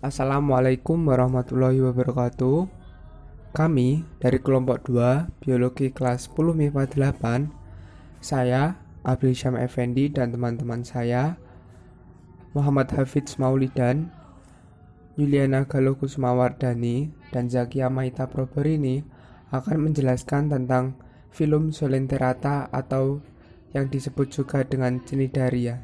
Assalamualaikum warahmatullahi wabarakatuh. Kami dari kelompok 2 Biologi kelas 10 MIPA 8, saya Abdul Syam Effendi dan teman-teman saya Muhammad Hafidz Maulidan, Yuliana Galuh Kusumawardani, dan Zakia Maita Proberini akan menjelaskan tentang filum Zoolenterata atau yang disebut juga dengan Cnidaria.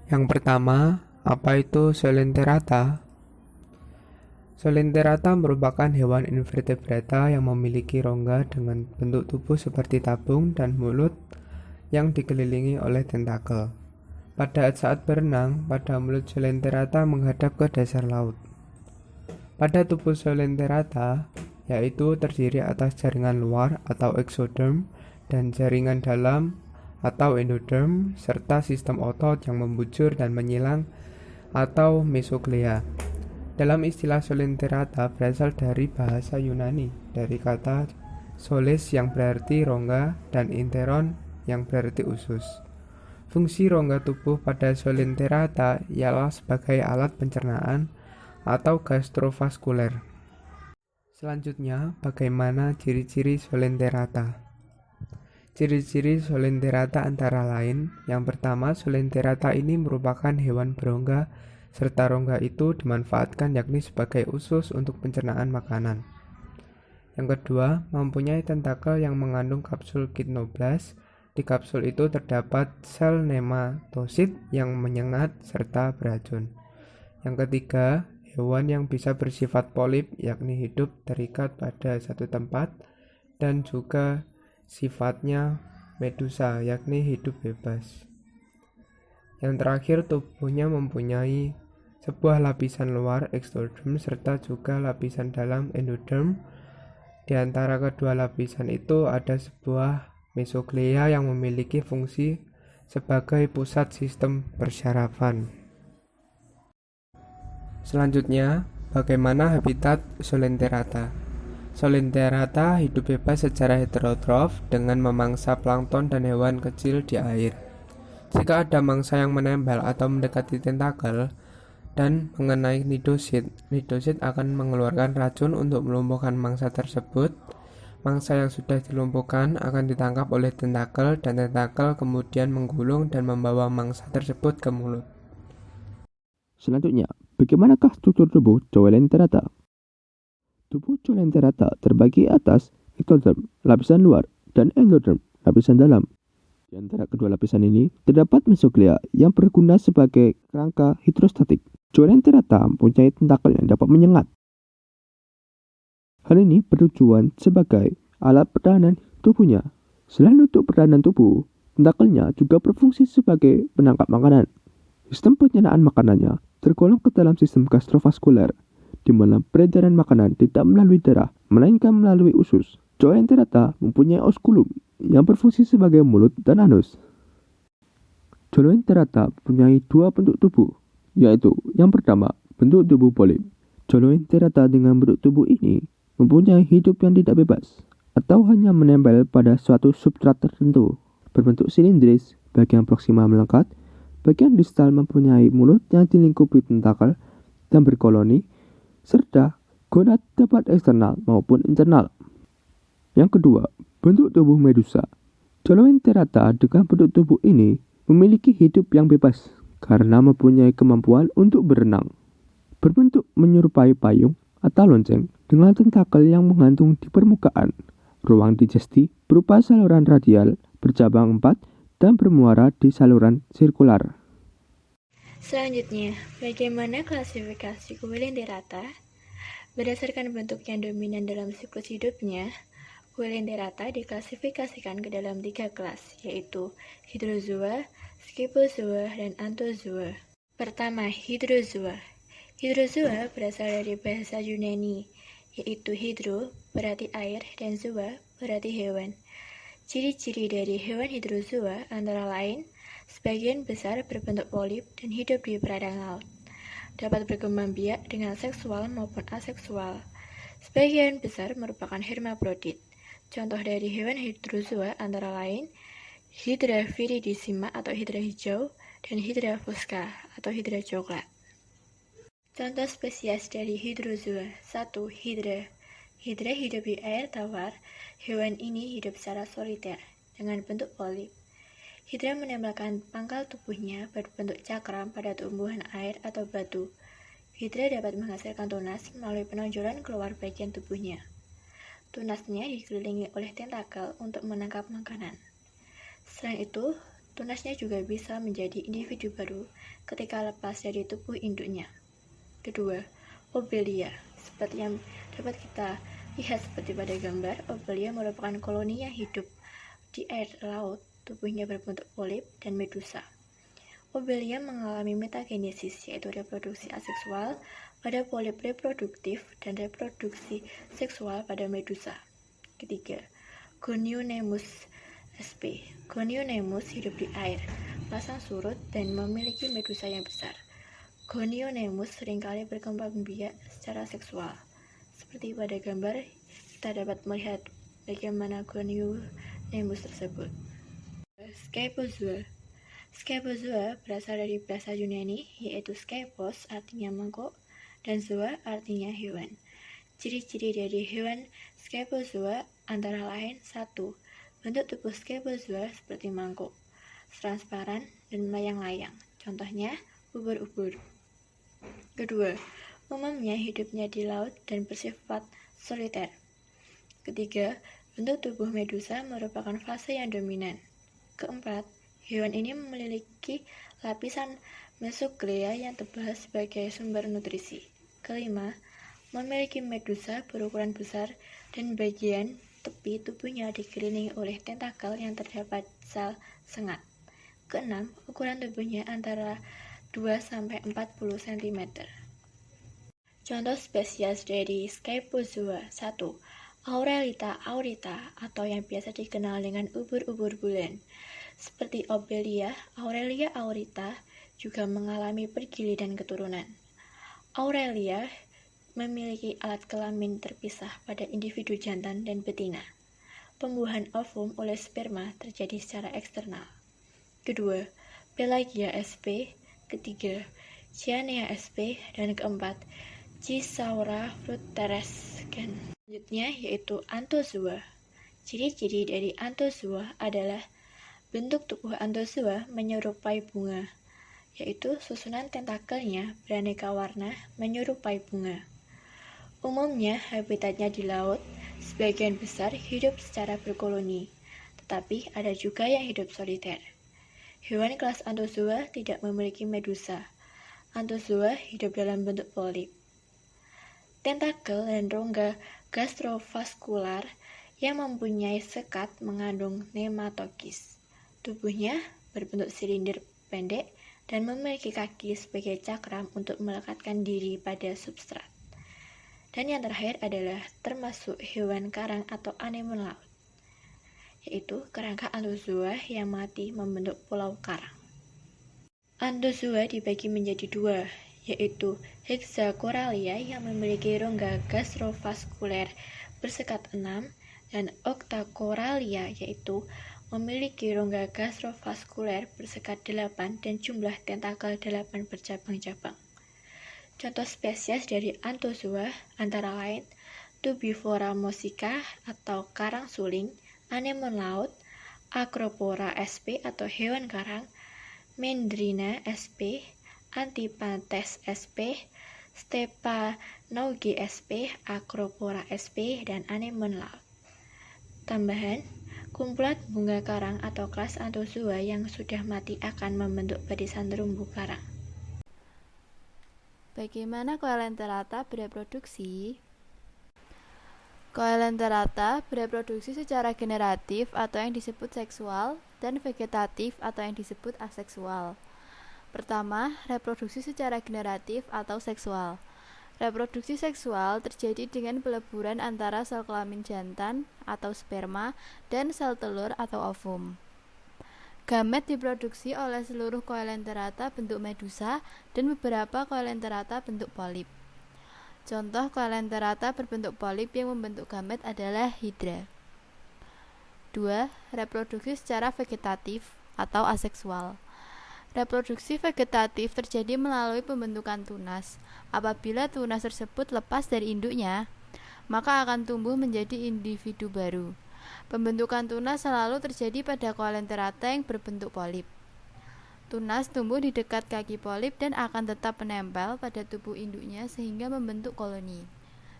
Yang pertama, apa itu Zoolenterata? Zoolenterata merupakan hewan invertebrata yang memiliki rongga dengan bentuk tubuh seperti tabung dan mulut yang dikelilingi oleh tentakel. Pada saat berenang, pada mulut Zoolenterata menghadap ke dasar laut. Pada tubuh Zoolenterata, yaitu terdiri atas jaringan luar atau exoderm dan jaringan dalam atau endoderm, serta sistem otot yang membujur dan menyilang atau mesoglea. Dalam istilah Zoolenterata berasal dari bahasa Yunani, dari kata soles yang berarti rongga dan enteron yang berarti usus. Fungsi rongga tubuh pada Zoolenterata ialah sebagai alat pencernaan atau gastrovaskuler. Selanjutnya, bagaimana ciri-ciri Zoolenterata? Ciri-ciri Zoolenterata antara lain, yang pertama, Zoolenterata ini merupakan hewan berongga serta rongga itu dimanfaatkan yakni sebagai usus untuk pencernaan makanan. Yang kedua, mempunyai tentakel yang mengandung kapsul kitnoblas. Di kapsul itu terdapat sel nematosid yang menyengat serta beracun. Yang ketiga, hewan yang bisa bersifat polip yakni hidup terikat pada satu tempat dan juga sifatnya medusa yakni hidup bebas. Yang terakhir, tubuhnya mempunyai sebuah lapisan luar exoderm serta juga lapisan dalam endoderm. Di antara kedua lapisan itu ada sebuah mesoglea yang memiliki fungsi sebagai pusat sistem persyarafan. Selanjutnya, bagaimana habitat Zoolenterata? Zoolenterata hidup bebas secara heterotrof dengan memangsa plankton dan hewan kecil di air. Jika ada mangsa yang menempel atau mendekati tentakel dan mengenai nidosit, nidosit akan mengeluarkan racun untuk melumpuhkan mangsa tersebut. Mangsa yang sudah dilumpuhkan akan ditangkap oleh tentakel dan tentakel kemudian menggulung dan membawa mangsa tersebut ke mulut. Selanjutnya, bagaimanakah struktur tubuh Zoolenterata? Tubuh Zoolenterata terbagi atas ectoderm, lapisan luar, dan endoderm, lapisan dalam. Di antara kedua lapisan ini terdapat mesoglea yang berguna sebagai kerangka hidrostatik. Zoolenterata mempunyai tentakel yang dapat menyengat. Hal ini bertujuan sebagai alat pertahanan tubuhnya. Selain untuk pertahanan tubuh, tentakelnya juga berfungsi sebagai penangkap makanan. Sistem pencernaan makanannya tergolong ke dalam sistem gastrovaskuler, di mana peredaran makanan tidak melalui darah, melainkan melalui usus. Zoolenterata mempunyai osculum yang berfungsi sebagai mulut dan anus. Zoolenterata mempunyai dua bentuk tubuh, yaitu yang pertama, bentuk tubuh polip. Zoolenterata dengan bentuk tubuh ini mempunyai hidup yang tidak bebas, atau hanya menempel pada suatu substrat tertentu. Berbentuk silindris, bagian proksima melengkap, bagian distal mempunyai mulut yang dilingkupi tentakel dan berkoloni, serta gonad dapat eksternal maupun internal. Yang kedua, bentuk tubuh medusa. Zoolenterata dengan bentuk tubuh ini memiliki hidup yang bebas karena mempunyai kemampuan untuk berenang. Berbentuk menyerupai payung atau lonceng dengan tentakel yang menggantung di permukaan. Ruang digesti berupa saluran radial bercabang 4 dan bermuara di saluran sirkular. Selanjutnya, bagaimana klasifikasi Zoolenterata? Berdasarkan bentuk yang dominan dalam siklus hidupnya, Zoolenterata diklasifikasikan ke dalam 3 kelas, yaitu Hydrozoa, Scyphozoa, dan Anthozoa. Pertama, Hydrozoa. Hydrozoa berasal dari bahasa Yunani, yaitu hydro berarti air dan zoa berarti hewan. Ciri-ciri dari hewan hydrozoa antara lain, sebagian besar berbentuk polip dan hidup di perairan laut. Dapat berkembang biak dengan seksual maupun aseksual. Sebagian besar merupakan hermaprodit. Contoh dari hewan hydrozoa antara lain Hydra viridissima atau hidra hijau dan Hydra fusca atau hidra coklat. Contoh spesies dari hydrozoa. 1. Hydra. Hydra hidup di air tawar. Hewan ini hidup secara soliter dengan bentuk polip. Hydra menempelkan pangkal tubuhnya berbentuk cakram pada tumbuhan air atau batu. Hydra dapat menghasilkan tunas melalui penonjolan keluar bagian tubuhnya. Tunasnya dikelilingi oleh tentakel untuk menangkap makanan. Selain itu, tunasnya juga bisa menjadi individu baru ketika lepas dari tubuh induknya. Kedua, Obelia. Seperti yang dapat kita lihat seperti pada gambar, Obelia merupakan koloni yang hidup di air laut. Tubuhnya berbentuk polip dan medusa. Obelia mengalami metagenesis, yaitu reproduksi aseksual pada polip reproduktif dan reproduksi seksual pada medusa. Ketiga, Gonionymus sp. Gonionymus hidup di air, pasang surut, dan memiliki medusa yang besar. Gonionymus seringkali berkembang biak secara seksual. Seperti pada gambar, kita dapat melihat bagaimana Gonionymus tersebut. Scyphozoa. Scyphozoa berasal dari bahasa Yunani, yaitu skypos artinya mangkuk, dan zoa artinya hewan. Ciri-ciri dari hewan Scyphozoa antara lain 1. Bentuk tubuh Scyphozoa seperti mangkuk, transparan, dan melayang-layang. Contohnya, ubur-ubur. Kedua, umumnya hidupnya di laut dan bersifat soliter. Ketiga, bentuk tubuh medusa merupakan fase yang dominan. Keempat, hewan ini memiliki lapisan mesoglea yang tebal sebagai sumber nutrisi. Kelima, memiliki medusa berukuran besar dan bagian tepi tubuhnya dikelilingi oleh tentakel yang terdapat sel sengat. Keenam, ukuran tubuhnya antara 2-40 cm. Contoh spesies dari Scyphozoa. 1. Aurelita aurita atau yang biasa dikenal dengan ubur-ubur bulan. Seperti Obelia, Aurelia aurita juga mengalami pergiliran keturunan. Aurelia memiliki alat kelamin terpisah pada individu jantan dan betina. Pembuahan ovum oleh sperma terjadi secara eksternal. Kedua, Pelagia sp. Ketiga, Cyanea sp. Dan keempat, Cisaura frutescens. Selanjutnya yaitu Anthozoa. Ciri-ciri dari Anthozoa adalah bentuk tubuh Anthozoa menyerupai bunga, yaitu susunan tentakelnya beraneka warna menyerupai bunga. Umumnya habitatnya di laut, sebagian besar hidup secara berkoloni, tetapi ada juga yang hidup soliter. Hewan kelas Anthozoa tidak memiliki medusa. Anthozoa hidup dalam bentuk polip. Tentakel dan rongga gastrovaskular yang mempunyai sekat mengandung nematokis. Tubuhnya berbentuk silinder pendek dan memiliki kaki sebagai cakram untuk melekatkan diri pada substrat. Dan yang terakhir adalah termasuk hewan karang atau anemon laut, yaitu kerangka Anthozoa yang mati membentuk pulau karang. Anthozoa dibagi menjadi dua, yaitu Hexacoralia yang memiliki rongga gastrovaskuler bersekat 6 dan Octacoralia yaitu memiliki rongga gastrovaskuler bersekat 8 dan jumlah tentakel 8 bercabang-cabang. Contoh spesies dari Anthozoa antara lain Tubivora mosica atau karang suling, anemon laut, Acropora sp atau hewan karang, Mendrina sp, Antipathes sp, Stepanouge sp, Acropora sp, dan anemon laut. Tambahan, kumpulan bunga karang atau kelas Anthozoa yang sudah mati akan membentuk barisan terumbu karang. Bagaimana Coelenterata bereproduksi? Coelenterata bereproduksi secara generatif atau yang disebut seksual dan vegetatif atau yang disebut aseksual. Pertama, reproduksi secara generatif atau seksual. Reproduksi seksual terjadi dengan peleburan antara sel kelamin jantan atau sperma dan sel telur atau ovum. Gamet diproduksi oleh seluruh Coelenterata bentuk medusa dan beberapa Coelenterata bentuk polip. Contoh Coelenterata berbentuk polip yang membentuk gamet adalah Hydra. 2. Reproduksi secara vegetatif atau aseksual. Reproduksi vegetatif terjadi melalui pembentukan tunas. Apabila tunas tersebut lepas dari induknya, maka akan tumbuh menjadi individu baru. Pembentukan tunas selalu terjadi pada Coelenterata yang berbentuk polip. Tunas tumbuh di dekat kaki polip dan akan tetap menempel pada tubuh induknya sehingga membentuk koloni.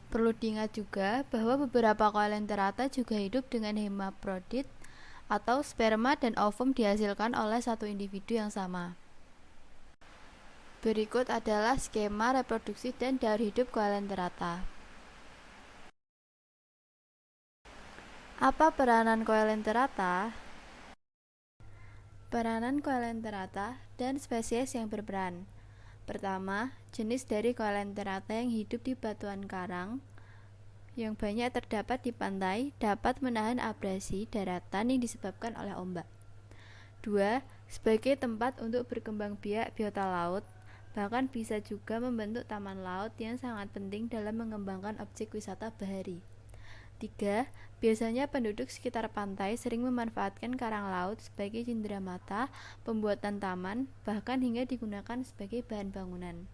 Perlu diingat juga bahwa beberapa Coelenterata juga hidup dengan hermaprodit atau sperma dan ovum dihasilkan oleh satu individu yang sama. Berikut adalah skema reproduksi dan daur hidup Coelenterata. Apa peranan Coelenterata? Peranan Coelenterata dan spesies yang berperan. Pertama, jenis dari Coelenterata yang hidup di batuan karang yang banyak terdapat di pantai dapat menahan abrasi daratan yang disebabkan oleh ombak. 2. Sebagai tempat untuk berkembang biak biota laut, bahkan bisa juga membentuk taman laut yang sangat penting dalam mengembangkan objek wisata bahari. 3. Biasanya penduduk sekitar pantai sering memanfaatkan karang laut sebagai cenderamata, pembuatan taman, bahkan hingga digunakan sebagai bahan bangunan.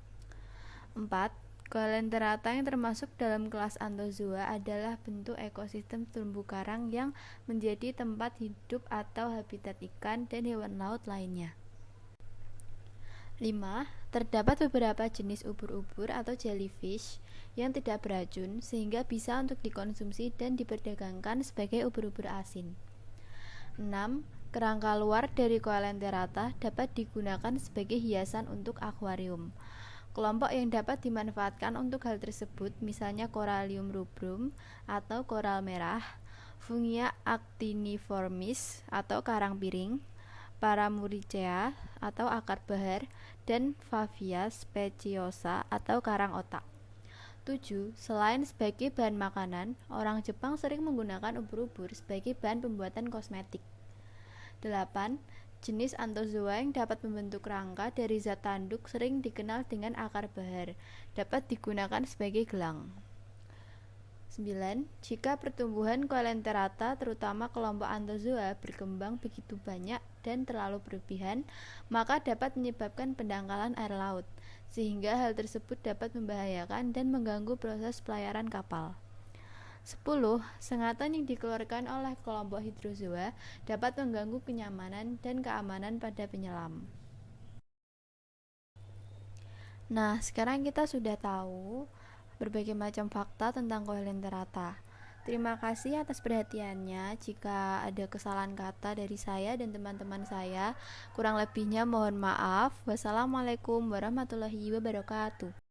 4. Coelenterata yang termasuk dalam kelas Anthozoa adalah bentuk ekosistem terumbu karang yang menjadi tempat hidup atau habitat ikan dan hewan laut lainnya. 5. Terdapat beberapa jenis ubur-ubur atau jellyfish yang tidak beracun sehingga bisa untuk dikonsumsi dan diperdagangkan sebagai ubur-ubur asin. 6. Kerangka luar dari Coelenterata dapat digunakan sebagai hiasan untuk akuarium. Kelompok yang dapat dimanfaatkan untuk hal tersebut misalnya Corallium rubrum atau koral merah, Fungia actiniformis atau karang piring, Paramuricea atau akar bahar, dan Favia speciosa atau karang otak. 7. Selain sebagai bahan makanan, orang Jepang sering menggunakan ubur-ubur sebagai bahan pembuatan kosmetik. 8. Jenis Anthozoa yang dapat membentuk rangka dari zat tanduk sering dikenal dengan akar bahar, dapat digunakan sebagai gelang. 9. Jika pertumbuhan Coelenterata terutama kelompok Anthozoa berkembang begitu banyak dan terlalu berlebihan, maka dapat menyebabkan pendangkalan air laut, sehingga hal tersebut dapat membahayakan dan mengganggu proses pelayaran kapal. 10. Sengatan yang dikeluarkan oleh kelompok hidrozoa dapat mengganggu kenyamanan dan keamanan pada penyelam. Nah, sekarang kita sudah tahu berbagai macam fakta tentang Coelenterata. Terima kasih atas perhatiannya. Jika ada kesalahan kata dari saya dan teman-teman saya, kurang lebihnya mohon maaf. Wassalamualaikum warahmatullahi wabarakatuh.